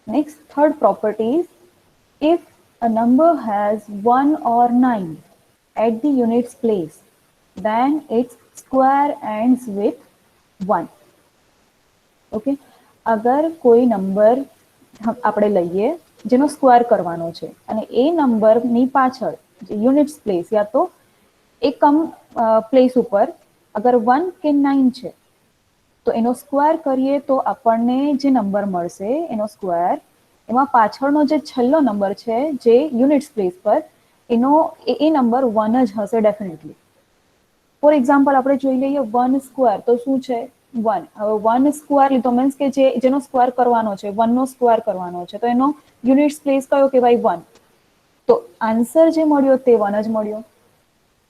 Next, third property is if a number has 1 or 9 at the units place, then its square ends with 1. Okay, અગર કોઈ number આપણે લઈએ જેનો square કરવાનો છે અને એ નંબરની પાછળ જે યુનિટ્સ પ્લેસ યા તો એકમ પ્લેસ ઉપર અગર 1 કે 9 છે તો એનો સ્ક્વેર કરીએ તો આપણને જે નંબર મળશે એનો સ્ક્વેર એમાં પાછળનો જે છેલ્લો નંબર છે જે યુનિટ્સ પ્લેસ પર એનો એ નંબર 1 જ હશે ડેફિનેટલી. ફોર એક્ઝામ્પલ આપણે જોઈ લઈએ 1 સ્ક્વેર તો શું છે 1. હવે 1 સ્ક્વેર લીધો મીન્સ કે જેનો સ્ક્વેર કરવાનો છે 1 નો સ્ક્વેર કરવાનો છે તો એનો યુનિટ્સ પ્લેસ કયો કહેવાય 1. તો આન્સર જે મળ્યો તે 1 જ મળ્યો.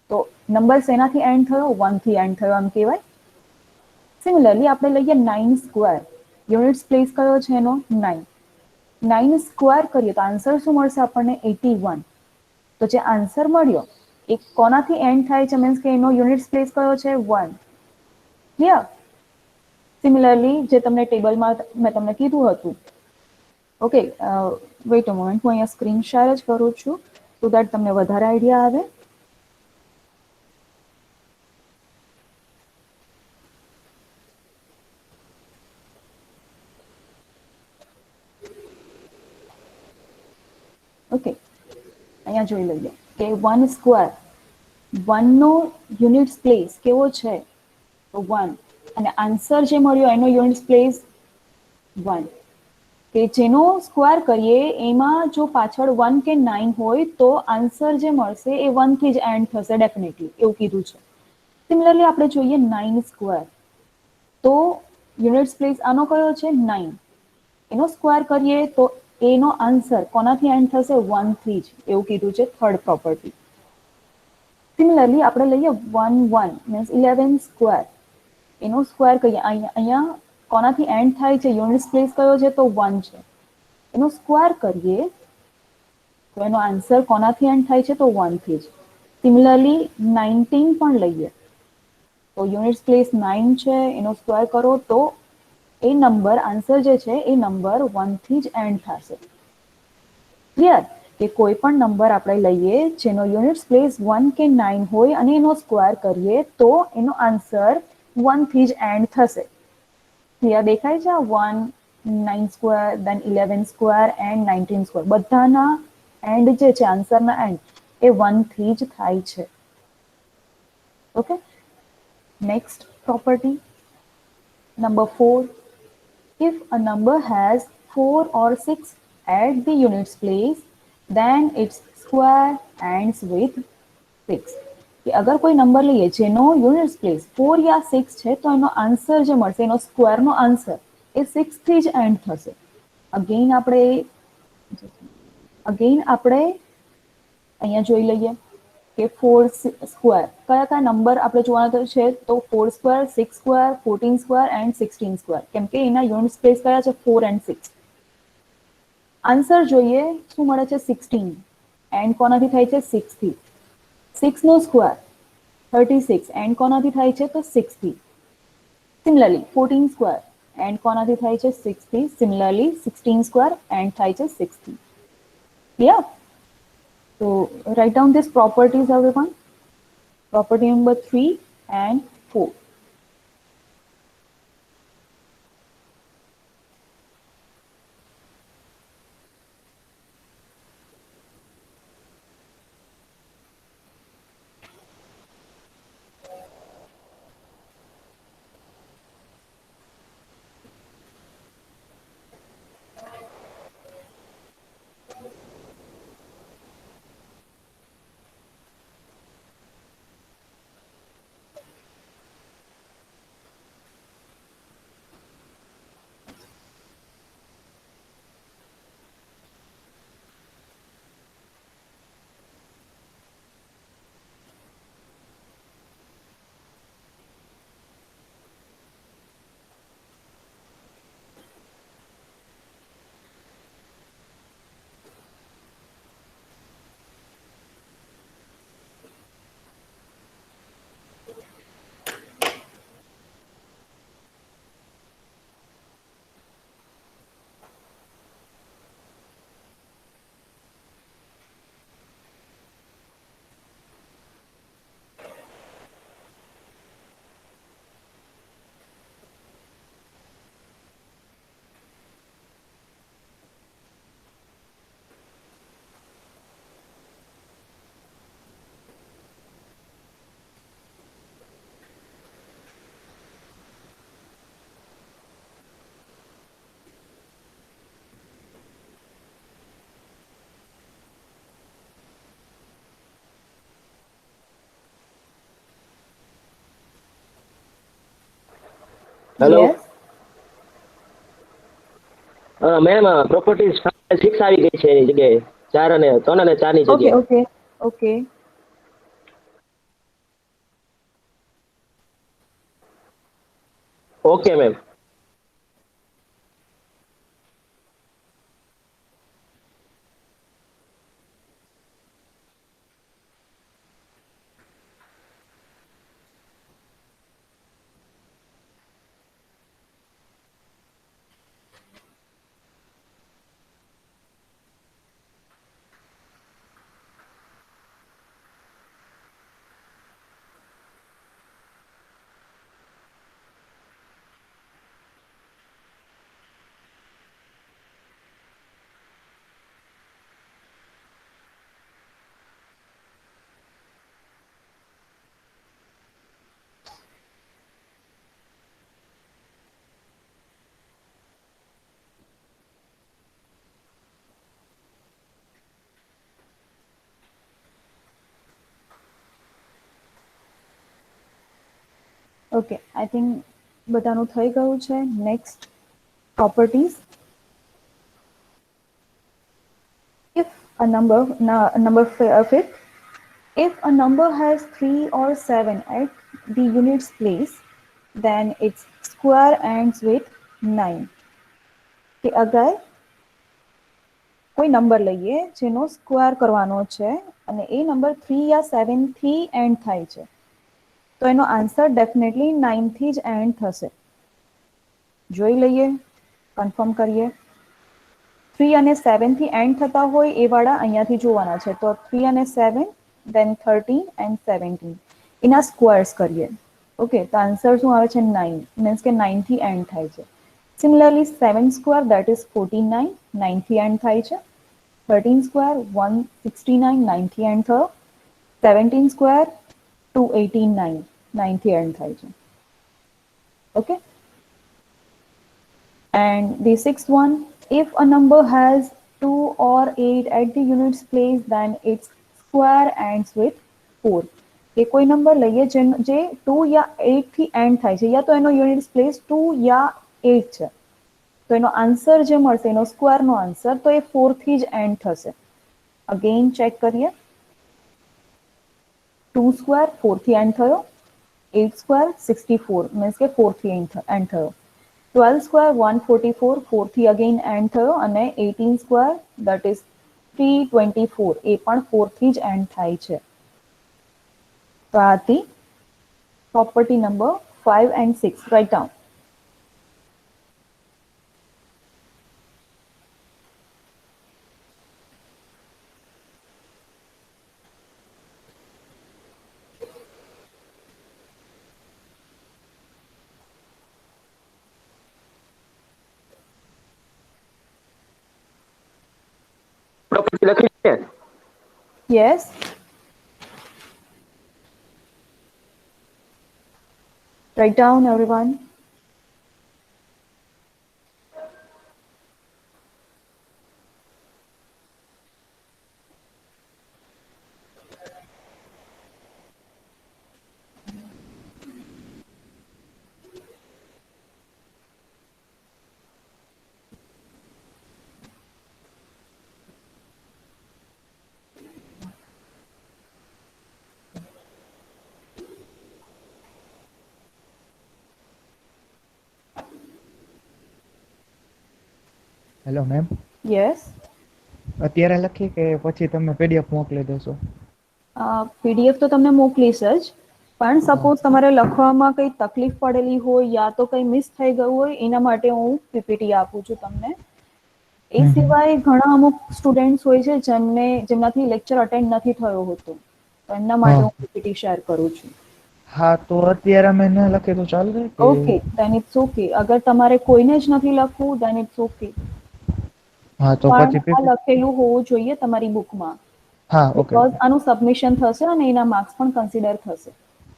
તો નંબર શેનાથી એન્ડ થયો 1 થી એન્ડ થયો આમ કહેવાય. સિમિલરલી આપણે લઈએ 9 સ્ક્વેર, યુનિટ્સ પ્લેસ કયો છે એનો 9. 9 સ્ક્વેર કરીએ તો આન્સર શું મળશે આપણને 81. તો જે આન્સર મળ્યો એ કોનાથી એન્ડ થાય છે મીન્સ કે એનો યુનિટ્સ પ્લેસ કયો છે 1. ક્લિયર? સિમિલરલી જે તમને ટેબલમાં મેં તમને કીધું હતું. ઓકે, વેઇટ અ મોમેન્ટ, હું અહીંયા સ્ક્રીન શેર જ કરું છું તો દેટ તમને વધારે આઈડિયા આવે. ઓકે, અહીંયા જોઈ લઈએ કે 1 સ્ક્વેર, 1 નો યુનિટ્સ પ્લેસ કેવો છે તો 1 અને આન્સર જે મળ્યો એનો યુનિટ્સ પ્લેસ 1. કે જેનો સ્ક્વેર કરીએ એમાં જો પાછળ 1 કે 9 હોય તો આન્સર જે મળશે એ 1 થી જ એન્ડ થશે ડેફિનેટલી, એવું કીધું છે. સિમિલરલી આપણે જોઈએ 9 સ્ક્વેર તો યુનિટ્સ પ્લેસ આનો કયો છે 9. એનો સ્ક્વેર કરીએ તો એનો આન્સર કોનાથી એન્ડ થશે 1 થી જ, એવું કીધું છે થર્ડ પ્રોપર્ટી. સિમિલરલી આપણે લઈએ 1 1 મીન્સ 11 સ્ક્વેર, એનો સ્ક્વેર કહીએ અહીંયા કોનાથી એન્ડ થાય છે યુનિટ્સ પ્લેસ કયો છે તો 1 છે. એનો સ્ક્વેર કરીએ તો એનો આન્સર કોનાથી એન્ડ થાય છે તો 1 થી જ. સિમિલરલી 19 પણ લઈએ તો યુનિટ્સ પ્લેસ 9 છે, એનો સ્ક્વેર કરો તો એ નંબર આન્સર જે છે એ નંબર 1 થી જ એન્ડ થશે. ક્લિયર? કે કોઈ પણ નંબર આપણે લઈએ જેનો યુનિટ્સ પ્લેસ 1 કે 9 હોય અને એનો સ્ક્વેર કરીએ તો એનો આન્સર 1 થી જ એન્ડ થશે. ક્લિયર દેખાય છે? 1 9 square, then 11 square and 19 square બધાના એન્ડ જે છે આન્સરના એન્ડ એ 1 થી જ થાય છે. Okay, next property number 4. If a number has 4 or 6 at the units place, then its square ends with 6. કે અગર કોઈ નંબર લઈએ જેનો યુનિટ્સ પ્લેસ 4 યા 6 છે તો એનો આન્સર જે મળશે એનો સ્ક્વેરનો આન્સર એ 6 થી જ એન્ડ થશે. અગેઇન આપણે અહીંયા જોઈ લઈએ કે 4 સ્ક્વેર કયા કયા નંબર આપણે જોવાના છે તો 4 square, 6 square, 14 square and 16 square, કેમ કે એના યુનિટ્સ પ્લેસ કયા છે 4 એન્ડ 6. આન્સર જોઈએ શું મળે છે 16 એન્ડ કોનાથી થાય છે 6 થી. 6 નો સ્ક્વેર 36 એન્ડ કોનાથી થાય છે તો 6 થી. સિમિલરલી 14 સ્ક્વેર એન્ડ કોનાથી થાય છે 6 થી. સિમિલરલી 16 સ્ક્વેર એન્ડ થાય છે 6 થી. Clear? So write down these properties everyone. Property number 3 and 4. Hello. Yes. Ma'am properties 6 આવી ગઈ છે એની જગ્યાએ 4 અને 4 ની Okay, જગ્યાએ. okay, okay. Okay ma'am. Okay, I think બધાનું થઈ ગયું છે. Next, properties. If a fifth, if a number has 3 or 7 at the units place, then its square ends with 9. કે અગર કોઈ નંબર લઈએ જેનો સ્ક્વેર કરવાનો છે અને એ નંબર 3 યા 7 થી એન્ડ થાય છે તો એનો આન્સર ડેફિનેટલી 9 થી જ એન્ડ થશે. જોઈ લઈએ, કન્ફર્મ કરીએ. 3 અને 7 થી એન્ડ થતા હોય એ વાળા અહીંયાથી જોવાના છે. તો 3 અને 7, then 13 and 17. એના સ્ક્વેર્સ કરીએ. ઓકે, તો આન્સર શું આવે છે? 9. મીન્સ કે 9 થી એન્ડ થાય છે. સિમિલરલી 7 સ્ક્વેર દેટ ઇઝ 49, 9 થી એન્ડ થાય છે. 13 સ્ક્વેર 169, 9 થી એન્ડ થયો. 17 સ્ક્વેર 289, 9 થી એન્ડ થાય છે. Okay. And the sixth one, if a number has 2 or 8 at the units place, then its square ends with 4. કે કોઈ નંબર લઈએ જે 2 યા 8 થી એન્ડ થાય છે યા તો એનો યુનિટ્સ પ્લેસ 2 યા 8 છે તો એનો આન્સર જે મળશે એનો સ્ક્વેરનો આન્સર તો એ 4 થી જ એન્ડ થશે. અગેન ચેક કરીએ. 2 સ્ક્વેર 4 થી એન્ડ થયો. 8 સ્ક્વેર 64 મીન્સ કે 4 થી એન્ડ થયો. 12 square 144 4 થી અગેન એન્ડ થયો અને 18 square that is 324 એ પણ 4 થી જ એન્ડ થાય છે. તો આ હતી property number 5 and 6. Write down. Property લખી છે. Yes. Write down everyone. Hello ma'am. Yes. અત્યારે લખી કે પછી તમે પીડીએફ મોકલી દેશો? પીડીએફ તો તમને મોકલીશ જ પણ હા સપોઝ તમારે લખવામાં કંઈ તકલીફ પડેલી હોય યા તો કંઈ મિસ થઈ ગયું હોય એના માટે હું પીપીટી આપું છું તમને. એ હમ હમ. સિવાય ઘણા અમુક સ્ટુડન્ટ્સ હોય છે જેમનાથી લેક્ચર અટેન્ડ નથી થયો હોતો તો એમના માટે હા હું પીપીટી શેર કરું છું. હા તો અત્યારે અમે ન લખીએ તો ચાલશે કે? Okay, then it's okay. અગર તમારે કોઈને જ નથી લખવું દેન ઇટ્સ ઓકે. હા તો પણ પછી આ પીપી. લખેલું હોવું જોઈએ તમારી બુકમાં હા ઓકે બીકોઝ ઓકે આનું સબમિશન થશે અને એના માર્ક્સ પણ કન્સિડર થશે.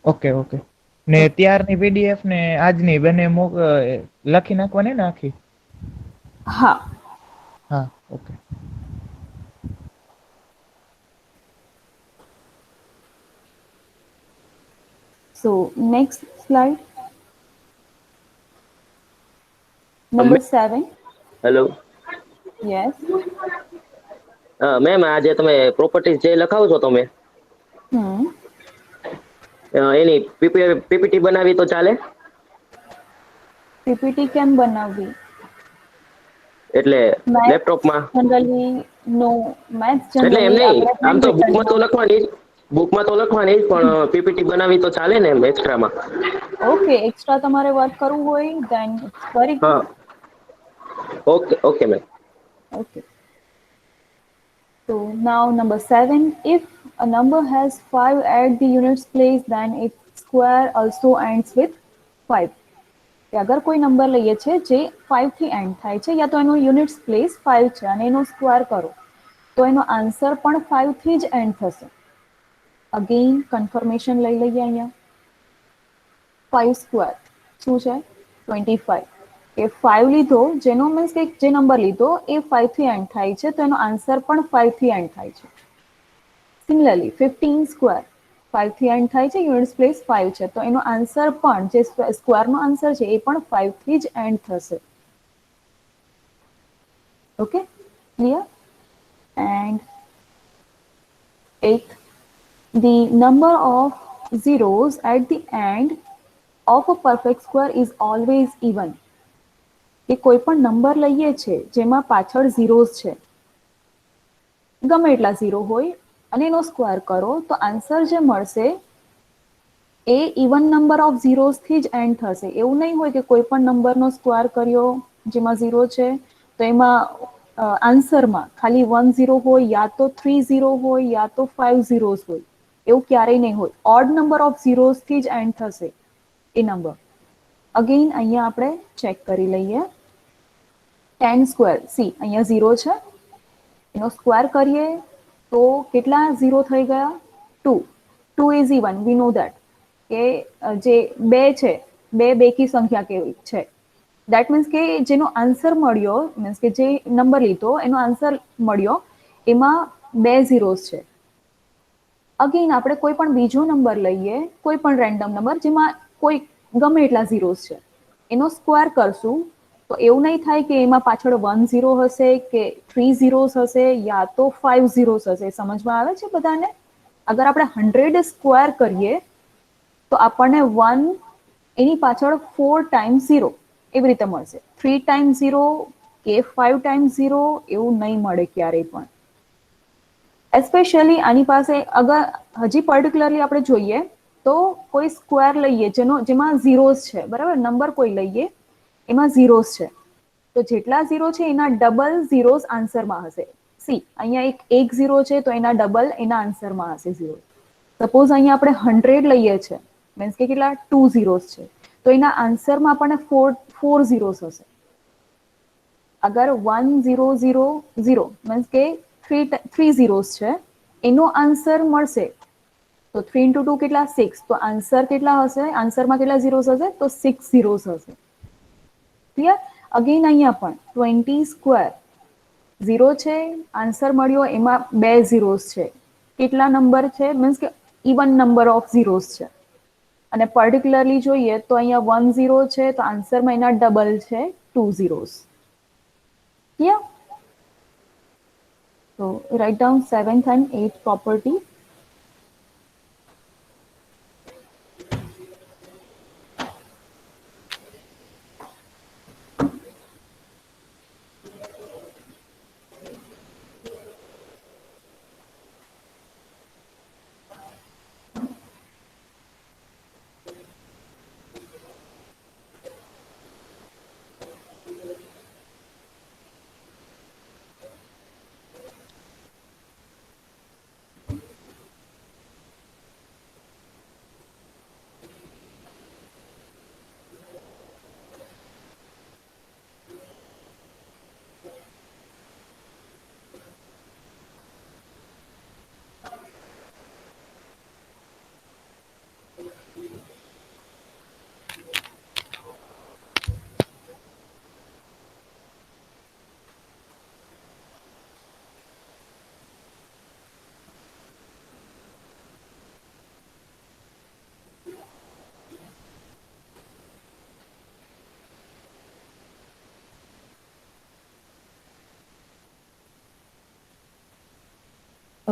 Okay okay. ને ત્યારની પીડીએફ ને આજની બંને લખી નાખવાની ને આખી? હા. હા okay. So next slide. Number 7. Hello. Yes. Ma'am આજે તમે પ્રોપર્ટીઝ જે લખાવો છો તમે Hmm. એની પીપીટી બનાવી તો ચાલે? PPT કેમ બનાવવી? એટલે Maths લેપટોપમાં generally no. Maths એટલે એમ generally નહીં, આપણે આમ તો handwritten માં. બુકમાં તો લખવાની જ, પણ પીપીટી બનાવી તો ચાલે ને એમ એક્સ્ટ્રામાં? Okay, extra તમારે વર્ક કરવું હોય then it's very good. હા, okay okay ma'am. Okay. So now number 7, if a number has 5 at the units place, then its square also ends with 5. કે અગર કોઈ નંબર લઈએ છે જે 5 થી એન્ડ થાય છે યા તો એનો યુનિટ્સ પ્લેસ 5 છે અને એનો સ્ક્વેર કરો તો એનો આન્સર પણ 5 થી જ એન્ડ થશે. અગેન કન્ફર્મેશન લઈ લઈએ અહીંયા. 5 સ્ક્વેર શું છે? 25. એ 5 લીધો જેનો મીન્સ કે જે નંબર લીધો એ 5 થી એન્ડ થાય છે તો એનો આન્સર પણ 5 થી એન્ડ થાય છે. સિમિલરલી 15 સ્ક્વેર 5 થી એન્ડ થાય છે, યુનિટ્સ પ્લેસ 5 છે તો એનો આન્સર પણ જે સ્ક્વેરનો આન્સર છે એ પણ 5 થી જ એન્ડ થશે. Okay, clear? And 8, the number of zeros at the end of a perfect square is always even. કે કોઈ પણ નંબર લઈએ છે જેમાં પાછળ ઝીરોઝ છે, ગમે એટલા ઝીરો હોય અને એનો સ્ક્વેર કરો તો આન્સર જે મળશે એ ઇવન નંબર ઓફ ઝીરોઝ થી જ એન્ડ થશે. એવું નહીં હોય કે કોઈ પણ નંબરનો સ્ક્વેર કર્યો જેમાં ઝીરો છે તો એમાં આન્સરમાં ખાલી 1 ઝીરો હોય યા તો 3 ઝીરો હોય યા તો 5 ઝીરોઝ હોય, એવું ક્યારેય નહીં હોય. ઓડ નંબર ઓફ ઝીરોઝ થી જ એન્ડ થશે એ નંબર. અગેન અહીંયા આપણે ચેક કરી લઈએ. 10 સ્ક્વેર, સી અહીંયા ઝીરો છે, એનો સ્ક્વેર કરીએ તો કેટલા ઝીરો થઈ ગયા? 2. 2 is even, we know that કે જે 2 છે, 2 બેકી સંખ્યા કેવી છે. દેટ મીન્સ કે જેનો આન્સર મળ્યો, મીન્સ કે જે નંબર લીધો એનો આન્સર મળ્યો એમાં 2 ઝીરોઝ છે. અગેન આપણે કોઈ પણ બીજો નંબર લઈએ, કોઈ પણ રેન્ડમ નંબર જેમાં કોઈ ગમે એટલા ઝીરોઝ છે, એનો સ્ક્વેર કરશું તો એવું નહીં થાય કે એમાં પાછળ 1 ઝીરો હશે કે 3 ઝીરોઝ હશે યા તો 5 ઝીરોઝ હશે. સમજમાં આવે છે બધાને? અગર આપણે 100 સ્ક્વેર કરીએ તો આપણને 1 એની પાછળ 4 ટાઈમ્સ 0 એવી રીતે મળશે. 3 ટાઈમ્સ 0 કે 5 ટાઈમ્સ 0 એવું નહીં મળે ક્યારેય પણ. એસ્પેશિયલી આની પાસે અગર હજી પર્ટિક્યુલરલી આપણે જોઈએ તો કોઈ સ્ક્વેર લઈએ જેમાં ઝીરોઝ છે, બરાબર? નંબર કોઈ લઈએ એમાં ઝીરોઝ છે તો જેટલા ઝીરો છે એના ડબલ ઝીરોઝ આન્સરમાં હશે. સી અહીંયા એક ઝીરો છે તો એના ડબલ એના આન્સરમાં હશે ઝીરો. સપોઝ અહીંયા આપણે 100 લઈએ છે, મીન્સ કે કેટલા 2 ઝીરોઝ છે તો એના આન્સરમાં આપણને 4 ઝીરોઝ હશે. અગર 1000 મીન્સ કે 3 ઝીરોઝ છે, એનો આન્સર મળશે તો 3 into 2 કેટલા? 6. તો આન્સર કેટલા હશે? આન્સરમાં કેટલા ઝીરોઝ હશે? તો 6 ઝીરોઝ હશે. ક્લિયર? અગેન અહીંયા પણ 20 સ્ક્વેર, ઝીરો છે, આન્સર મળ્યો એમાં 2 ઝીરોઝ છે. કેટલા નંબર છે? મીન્સ કે ઇવન નંબર ઓફ ઝીરોઝ છે. અને પર્ટિક્યુલરલી જોઈએ તો અહીંયા 1 ઝીરો છે તો આન્સરમાં એના ડબલ છે 2 zeros. Clear? So write down 7th and 8th property.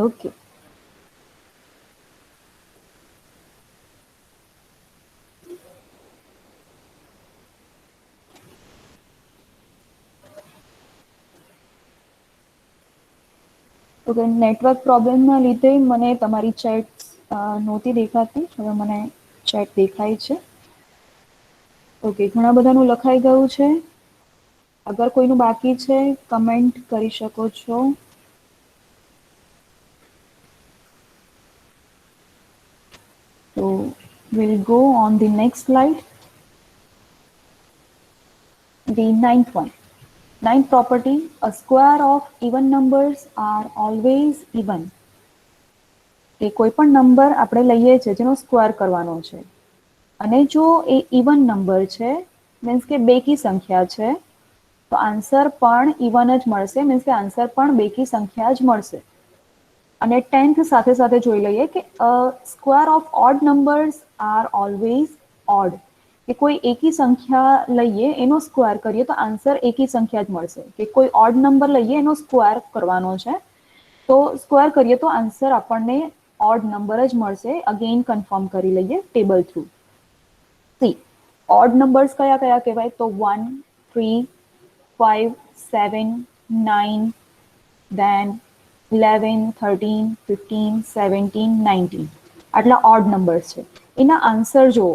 Okay. Okay, network પ્રોબ્લેમના લીધે મને તમારી ચેટ નહોતી દેખાતી, હવે મને ચેટ દેખાય છે. ઓકે, ઘણા બધાનું લખાઈ ગયું છે. અગર કોઈનું બાકી છે, કમેન્ટ કરી શકો છો. So we'll go on the next slide. The ninth one. Ninth property, a square of even numbers are always even. કે કોઈ પણ નંબર આપણે લઈએ છીએ જેનો સ્ક્વેર કરવાનો છે અને જો એ ઇવન નંબર છે મીન્સ કે બેકી સંખ્યા છે તો આન્સર પણ ઇવન જ મળશે, મીન્સ કે આન્સર પણ બેકી સંખ્યા જ મળશે. અને 10th સાથે સાથે જોઈ લઈએ કે square of odd numbers are always odd. કે કોઈ એકી સંખ્યા લઈએ એનો સ્ક્વેર કરીએ તો આન્સર એકી સંખ્યા જ મળશે. કે કોઈ ઓડ નંબર લઈએ એનો સ્ક્વેર કરવાનો છે તો સ્ક્વેર કરીએ તો આન્સર આપણને ઓડ નંબર જ મળશે. અગેન કન્ફર્મ કરી લઈએ table through. C odd numbers કયા કયા કહેવાય તો 1, 3, 5, 7, 9, then 11, 13, 15, 17, 19. આટલા ઓડ નંબર્સ છે. એના આન્સર જુઓ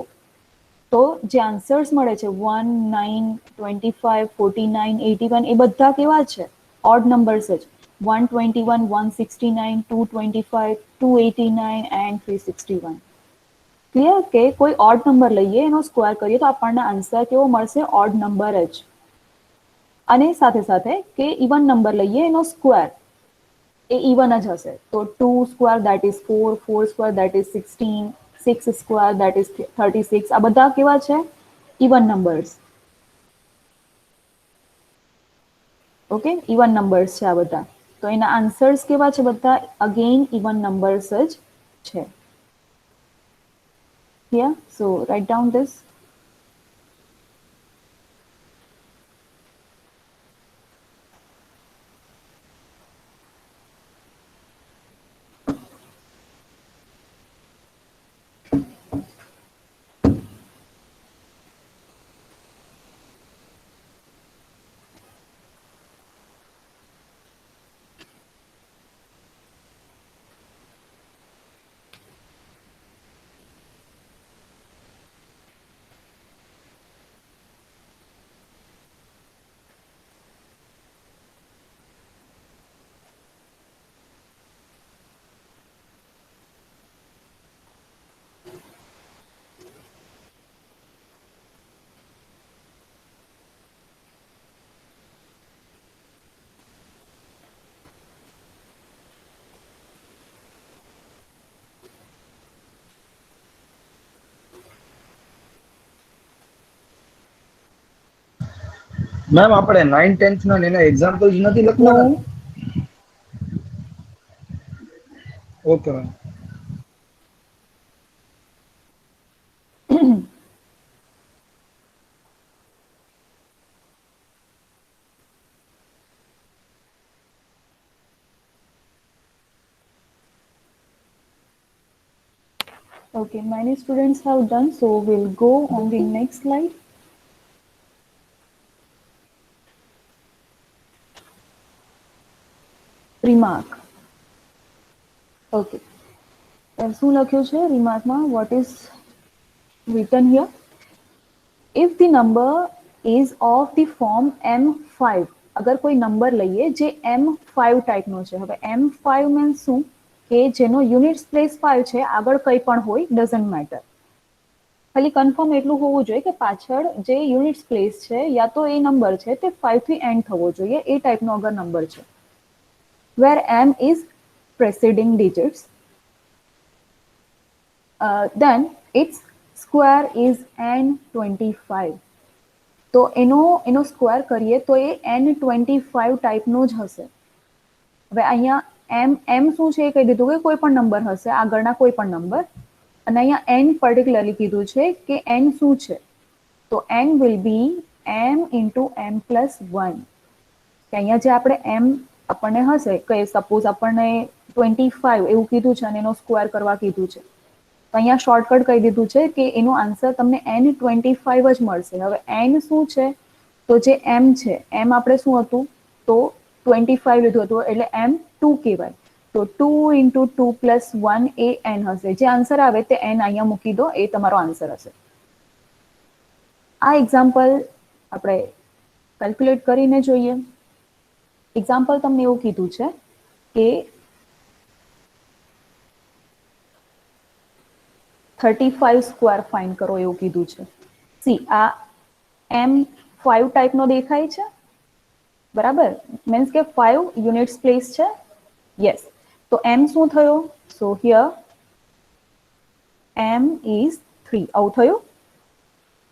તો જે આન્સર્સ મળે છે 1, 9, 25, 49, 81 એ બધા કેવા છે ઓડ નંબર્સ જ. 121, 169, 225, 289 and 361. ક્લિયર કે કોઈ ઓડ નંબર લઈએ એનો સ્ક્વેર કરીએ તો આપણને આન્સર કેવો મળશે ઓડ નંબર જ. અને સાથે સાથે કે ઇવન નંબર લઈએ એનો સ્ક્વેર એ ઇવન જ હશે તો 2 square that is 4, 4 square that is 16, 6 square that is 36. આ બધા કેવા છે even numbers. Okay, even numbers છે આ બધા. તો એના આન્સર્સ કેવા છે બધા અગેન ઇવન નંબર્સ જ છે. Yeah, so write down this. Ma'am આપણે 9, 10th ના એના એક્ઝામ્પલ્સ નથી લખવાના? No. Okay ma'am. Okay, many students have done, so we'll go on the next slide. Remark. Okay. શું લખ્યું છે રિમાર્કમાં? What is written here? If the number is of the form M5, અગર કોઈ number લઈએ જે M5 ટાઈપનો છે. હવે M5 means શું કે જેનો યુનિટ્સ પ્લેસ 5 છે, આગળ કંઈ પણ હોય ડઝન્ટ મેટર. ખાલી કન્ફર્મ એટલું હોવું જોઈએ કે પાછળ જે યુનિટ્સ પ્લેસ છે યા તો એ નંબર છે તે 5 થી એન્ડ થવો જોઈએ એ ટાઈપનો અગર નંબર છે. વેર M is preceding digits, then its square is N25. તો એનો સ્ક્વેર કરીએ તો એ N25 ટાઈપનો જ હશે. હવે અહીંયા એમ શું છે એ કહી દીધું કે કોઈ પણ નંબર હશે આગળના કોઈ પણ નંબર. અને અહીંયા n પર્ટિક્યુલરલી કીધું છે કે n શું છે તો n will be m into m plus 1. કે અહીંયા જે આપણે m આપણને હશે કે સપોઝ આપણને 25 એવું કીધું છે અને એનો સ્ક્વેર કરવા કીધું છે. તો અહીંયા શોર્ટકટ કહી દીધું છે કે એનો આન્સર તમને n25 જ મળશે. હવે n શું છે? તો જે m છે m આપણે શું હતું? તો 25 લીધું હતું એટલે m2 કહેવાય. તો 2 into 2 plus 1 એ n હશે. જે આન્સર આવે તે n અહીંયા મૂકી દો, એ તમારો આન્સર હશે. આ એક્ઝામ્પલ આપણે કેલ્ક્યુલેટ કરીને જોઈએ. એક્ઝામ્પલ તમને એવું કીધું છે કે 35 સ્ક્વેર ફાઇન્ડ કરો એવું કીધું છે. સી આ M5 ટાઈપનો દેખાય છે, બરાબર? મીન્સ કે 5 યુનિટ્સ પ્લેસ છે. યસ. તો M શું થયો? સો હિયર M is 3. આવું થયું.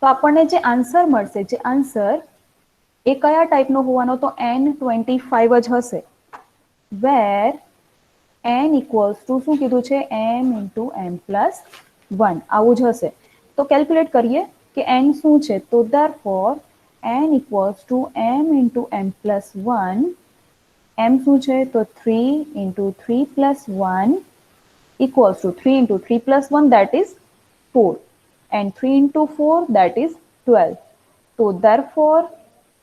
તો આપણને જે આન્સર મળશે, જે આન્સર એ કયા ટાઈપનો હોવાનો? તો n25 જ હશે. વેર n ઇક્વલ્સ ટુ શું કીધું છે? m ઇન્ટુ m પ્લસ 1 આવું જ હશે. તો કેલ્ક્યુલેટ કરીએ કે n શું છે? તો therefore n equals to m into m plus 1. m શું છે? તો 3 into 3 plus 1 equals to 3 into 3 plus 1 that is 4 and 3 into 4 that is 12. So therefore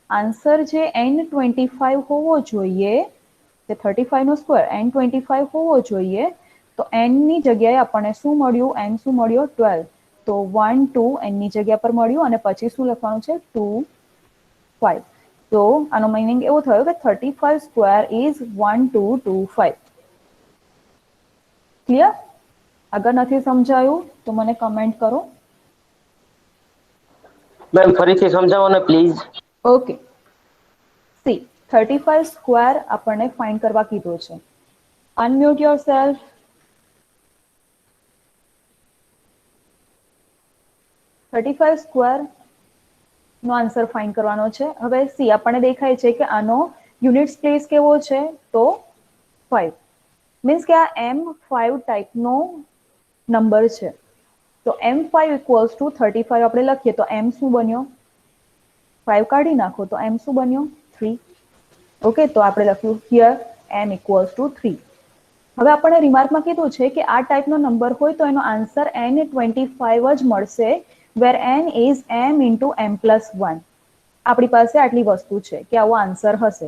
answer જે n25 હોવો જોઈએ, જે 35 નો સ્ક્વેર n25 હોવો જોઈએ, તો n ની જગ્યાએ આપણને શું મળ્યું? n શું મળ્યો? 12. તો 1 2 n ની જગ્યા પર મળ્યું અને પછી શું લખવાનું છે? 2 5. તો આનો મીનિંગ એવો થયો કે 35 સ્ક્વેર ઇઝ 1225. ક્લિયર? અગર નથી સમજાયું તો મને કમેન્ટ કરો. મેમ ફરીથી સમજાવો ને પ્લીઝ. ઓકે. સી 35 સ્ક્વેર આપણને ફાઇન્ડ કરવા કીધો છે. Unmute yourself. 35 સ્ક્વેર નો આન્સર ફાઇન્ડ કરવાનો છે. હવે સી આપણને દેખાય છે કે આનો યુનિટ્સ પ્લેસ કેવો છે? તો 5. મીન્સ કે આ M5 ટાઈપનો નંબર છે. તો M5 ઇક્વલ્સ ટુ 35 આપણે લખીએ તો M શું બન્યો? 5 કાઢી નાખો તો M શું બન્યો? 3. ઓકે, તો આપણે લખ્યું હિયર M ઇક્વલ્સ ટુ 3. હવે આપણને રિમાર્કમાં કીધું છે કે આ ટાઈપનો નંબર હોય તો એનો આન્સર n25 જ મળશે, વેર n is m into m plus 1. આપણી પાસે આટલી વસ્તુ છે કે આવો આન્સર હશે.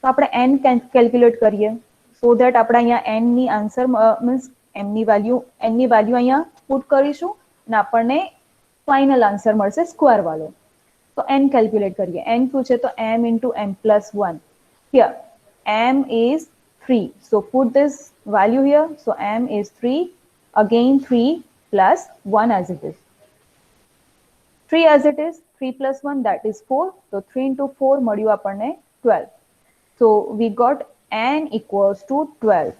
તો આપણે n કેલ્ક્યુલેટ કરીએ. સો ધેટ આપણે અહીંયા n ની આન્સર મીન્સ n ની વેલ્યુ અહીંયા પુટ કરીશું અને આપણને ફાઇનલ આન્સર મળશે સ્ક્વેર વાળો. તો n કેલ્ક્યુલેટ કરીએ. n શું છે? તો m into m plus 1. Here m is 3. So put this value here. So m is 3. Again 3 plus 1 as it is. 3 as it is. 3 plus 1 that is 4. So 3 into 4 મળ્યું આપણને 12. So we got n equals to 12.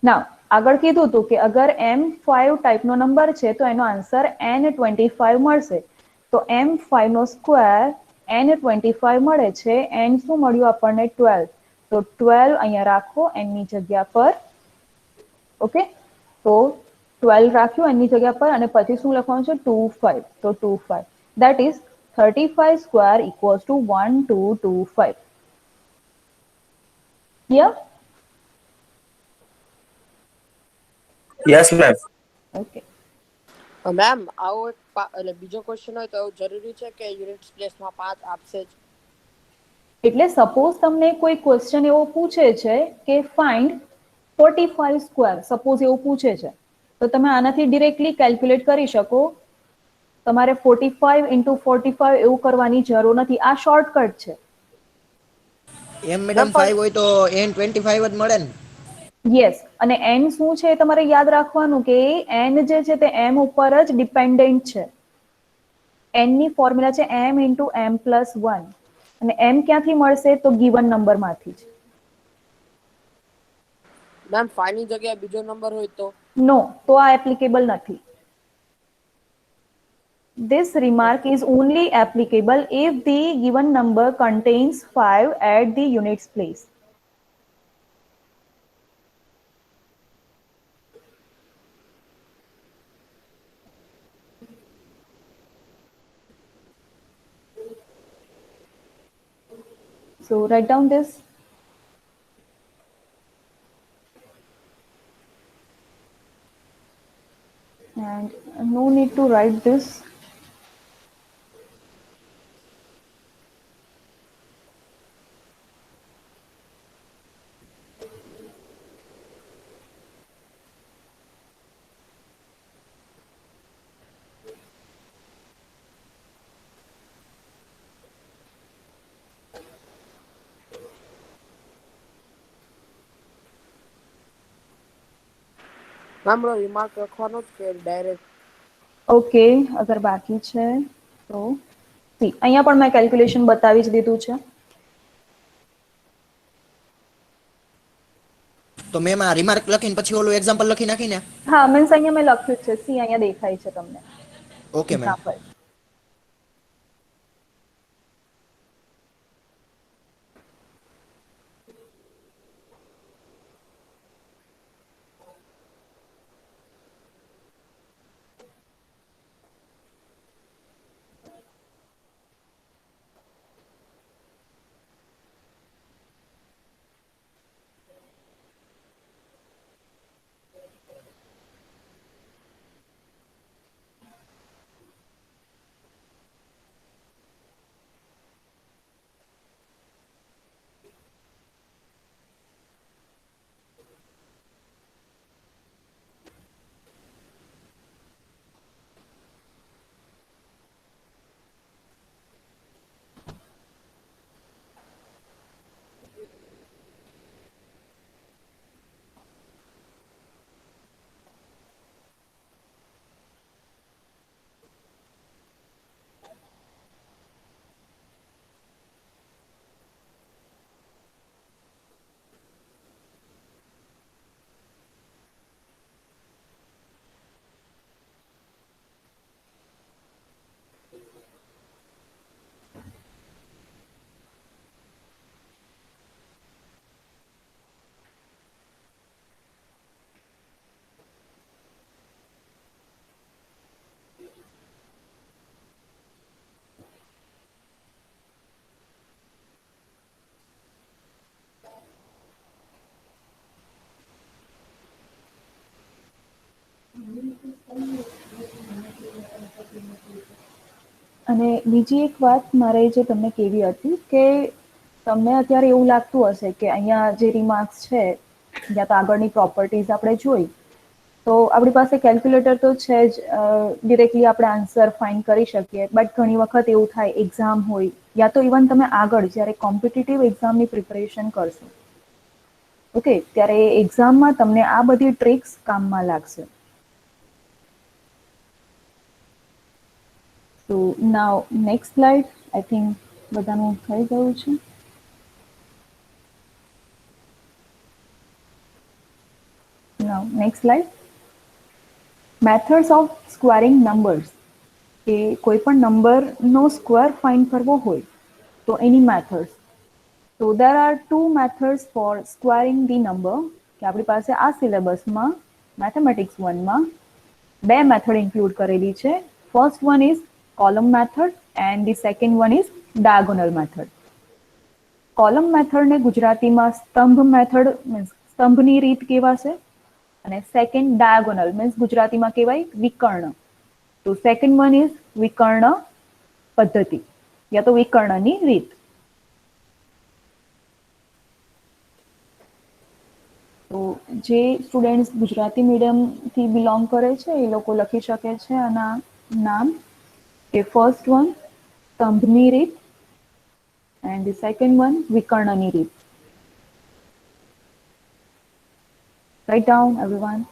Now આગળ કીધું હતું કે અગર M5 ટાઈપનો number છે તો એનો આન્સર n25 મળશે. તો M5 નો સ્ક્વેર n25 મળે છે. n શું મળ્યું આપણને? 12. તો 12 અહીંયા રાખો n ની જગ્યા પર. ઓકે, તો 12 રાખ્યું n ની જગ્યા પર અને પછી શું લખવાનું છે? 25. તો 25 that is 35 square equals to 1225. Clear? Yes ma'am. Okay. Ma'am આવો એટલે બીજો ક્વેશ્ચન હોય તો એવું જરૂરી છે કે યુનિટ્સ પ્લેસમાં 5 આપશે જ? એટલે સપોઝ તમને કોઈ ક્વેશ્ચન એવો પૂછે છે કે ફાઇન્ડ 45 સ્ક્વેર, સપોઝ એવું પૂછે છે, તો તમે આનાથી ડિરેક્ટલી કેલ્ક્યુલેટ કરી શકો. તમારે 45 ઇન્ટુ 45 એવું કરવાની જરૂર નથી. આ શોર્ટકટ છે. એમ મેડમ 5 હોય તો n25 જ મળે ને? યસ. અને n શું છે તમારે યાદ રાખવાનું કે n જે છે તે m ઉપર જ ડિપેન્ડન્ટ છે. n ની ફોર્મ્યુલા છે m ઇન્ટુ m પ્લસ 1. અને m ક્યાંથી મળશે? તો ગિવન નંબરમાંથી જ. મેમ 5 ની જગ્યાએ બીજો નંબર હોય તો? નો, તો આ એપ્લિકેબલ નથી. This remark is only applicable if the given number contains 5 at the units place. So write down this. and no need to write this. Ma'am remark લખવાનો જ કે ડાયરેક્ટ? ઓકે, અગર બાકી છે તો સી અહીંયા પણ મેં કેલ્ક્યુલેશન બતાવી જ દીધું છે. તો મેમ આ રિમાર્ક લખીને પછી ઓલું એક્ઝામ્પલ લખી નાખીને? હા, મીન્સ અહીંયા મેં લખ્યું જ છે, સી અહીંયા દેખાય છે તમને ઓકે મેમ. એક્ઝામ્પલ. અને બીજી એક વાત મારે જે તમને કહેવી હતી કે તમને અત્યારે એવું લાગતું હશે કે અહીંયા જે રિમાર્ક્સ છે યા તો આગળની પ્રોપર્ટીઝ આપણે જોઈ તો આપણી પાસે કેલ્ક્યુલેટર તો છે જ, ડિરેક્ટલી આપણે આન્સર ફાઇન્ડ કરી શકીએ, બટ ઘણી વખત એવું થાય એક્ઝામ હોય યા તો ઇવન તમે આગળ જ્યારે કોમ્પિટિટિવ એક્ઝામની પ્રિપરેશન કરશો, ઓકે, ત્યારે એક્ઝામમાં તમને આ બધી ટ્રિક્સ કામમાં લાગશે. So now next slide, I think બધાનું થઈ ગયું છે. Now next slide. Methods of squaring numbers. કે કોઈ પણ નંબરનો સ્ક્વેર ફાઇન્ડ કરવો હોય તો એની methods. So there are two methods for squaring the number. કે આપણી પાસે આ સિલેબસમાં મેથેમેટિક્સ 1માં બે મેથડ ઇન્ક્લુડ કરેલી છે. First one is column method and the second one is diagonal method. column method ને ગુજરાતીમાં સ્તંભ મેથડ મીન્સ સ્તંભની રીત કહેવાશે અને સેકન્ડ diagonal મીન્સ ગુજરાતીમાં કહેવાય વિકર્ણ. તો સેકન્ડ વન ઇઝ વિકર્ણ પદ્ધતિ યા તો વિકર્ણની રીત. તો જે સ્ટુડન્ટ્સ ગુજરાતી મીડિયમથી બિલોંગ કરે છે એ લોકો લખી શકે છે આના નામ. The first one, સ્તંભની રીત, and the second one, વિકર્ણની રીત. Write down, everyone.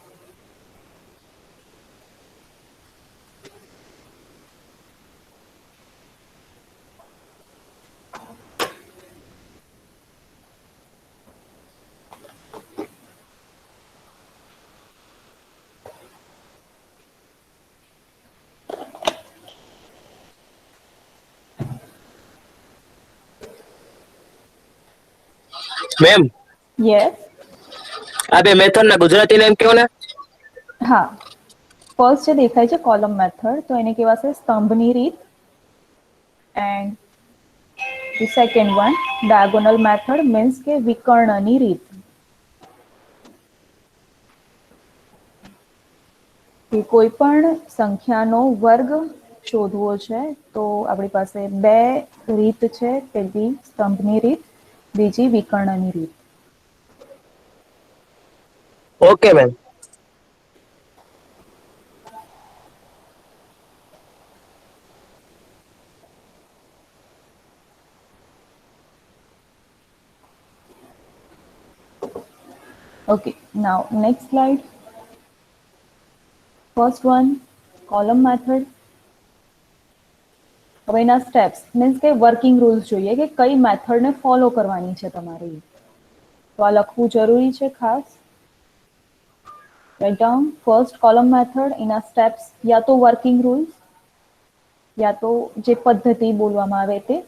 Ma'am, Yes. આ બે મેથડ ના ગુજરાતી નામ કયો ને? હા, ફર્સ્ટ જે દેખાય છે કોલમ મેથડ તો એને કહેવાશે સ્તંભની રીત, and the second one diagonal method means કે વિકર્ણની રીત. કે કોઈ પણ સંખ્યાનો વર્ગ શોધવો છે તો આપણી પાસે બે રીત છે. પહેલી સ્તંભની રીત, બીજી વિકર્ણની રીત. Okay ma'am. Okay, now next slide. First one, column method. હવે એના સ્ટેપ્સ મીન્સ કે વર્કિંગ રૂલ્સ જોઈએ કે કઈ મેથડને ફોલો કરવાની છે તમારે. તો આ લખવું જરૂરી છે ખાસ. Write down first column method, એના સ્ટેપ્સ યા તો વર્કિંગ રૂલ્સ યા તો જે પદ્ધતિ બોલવામાં આવે તે.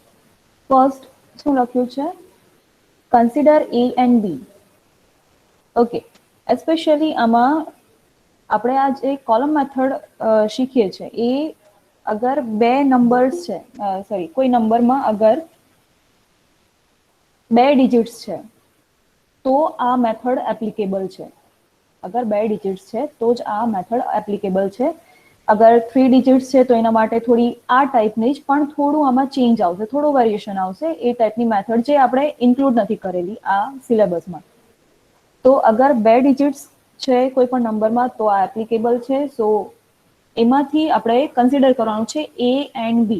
ફર્સ્ટ શું લખ્યું છે? Consider A and B. Okay, especially આમાં આપણે આ જે કોલમ મેથડ શીખીએ છીએ એ અગર બે નંબર્સ છે, સોરી કોઈ નંબરમાં અગર બે ડિજિટ્સ છે તો આ મેથડ એપ્લિકેબલ છે. અગર બે ડિજિટ્સ છે તો જ આ મેથડ એપ્લિકેબલ છે. અગર 3 ડિજિટ્સ છે તો એના માટે થોડી આ ટાઈપની જ પણ થોડું આમાં ચેન્જ આવશે, થોડું વેરિએશન આવશે. એ ટાઈપની મેથડ જે આપણે ઇન્ક્લુડ નથી કરેલી આ સિલેબસમાં. તો અગર બે ડિજિટ્સ છે કોઈ પણ નંબરમાં તો આ એપ્લિકેબલ છે. સો એમાંથી આપણે કન્સિડર કરવાનું છે A એન્ડ B.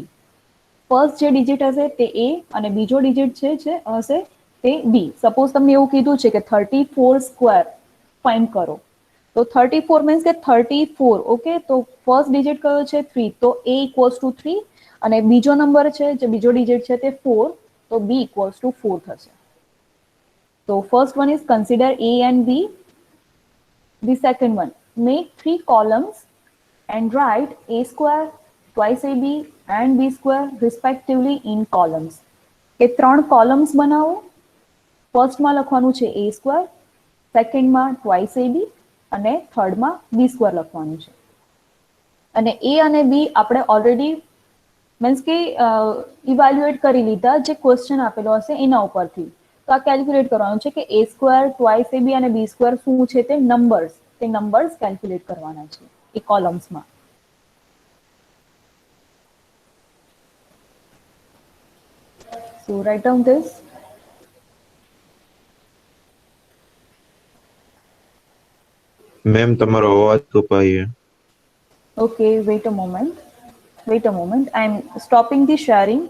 ફર્સ્ટ જે ડિજિટ હશે તે A અને બીજો ડિજિટ છે હશે તે B. સપોઝ તમને એવું કીધું છે કે 34 સ્ક્વેર ફાઇન્ડ કરો, તો 34 મીન્સ કે 34. ઓકે, તો ફર્સ્ટ ડિજિટ કયો છે? 3. તો A ઇક્વલ્સ ટુ 3 અને બીજો નંબર છે જે બીજો ડિજિટ છે તે 4, તો B ઇક્વલ્સ ટુ 4 થશે. So first one is consider A and B. The second one, make 3 columns and write A square, twice AB and B square respectively in columns. કે 3 columns બનાવો. ફર્સ્ટમાં લખવાનું છે A square, સેકન્ડમાં twice AB અને થર્ડમાં B square લખવાનું છે. અને A અને B આપણે ઓલરેડી મીન્સ કે ઇવેલ્યુએટ કરી લીધા જે ક્વેશ્ચન આપેલો હશે એના ઉપરથી. તો આ કેલ્ક્યુલેટ કરવાનું છે કે A સ્ક્વેર, ટ્વાઇસ AB અને B સ્ક્વેર શું છે તે નંબર્સ કેલ્ક્યુલેટ કરવાના છે એ કોલમ્સમાં. So write down this. Ma'am તમારો અવાજ કપાય છે. Okay, wait a moment. I'm stopping the sharing.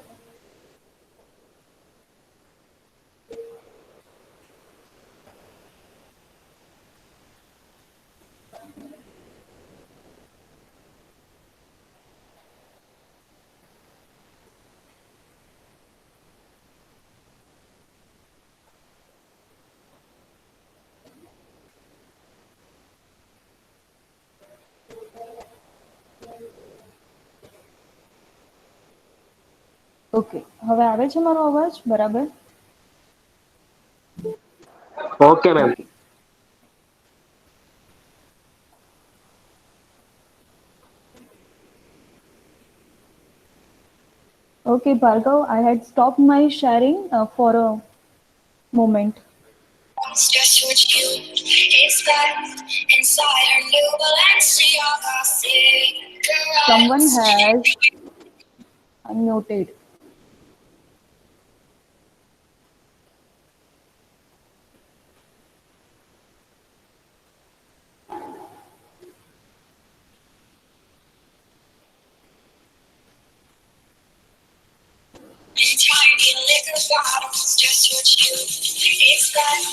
Okay, હવે આવે છે મારો અવાજ બરાબર? Okay ma'am. Okay, Bhargav, I had stopped my sharing for a moment. Just what you expect inside our new Balenciaga cigarettes. Someone has unmuted. Tiny liquor bottles, just what you expect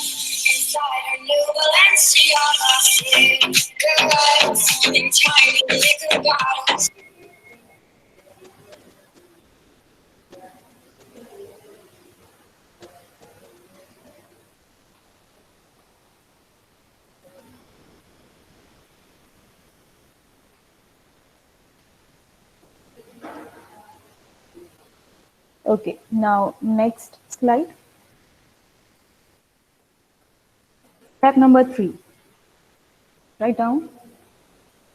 inside our new Balenciaga cigarettes. In tiny liquor bottles. Okay, now next slide. Step number 3. Write down.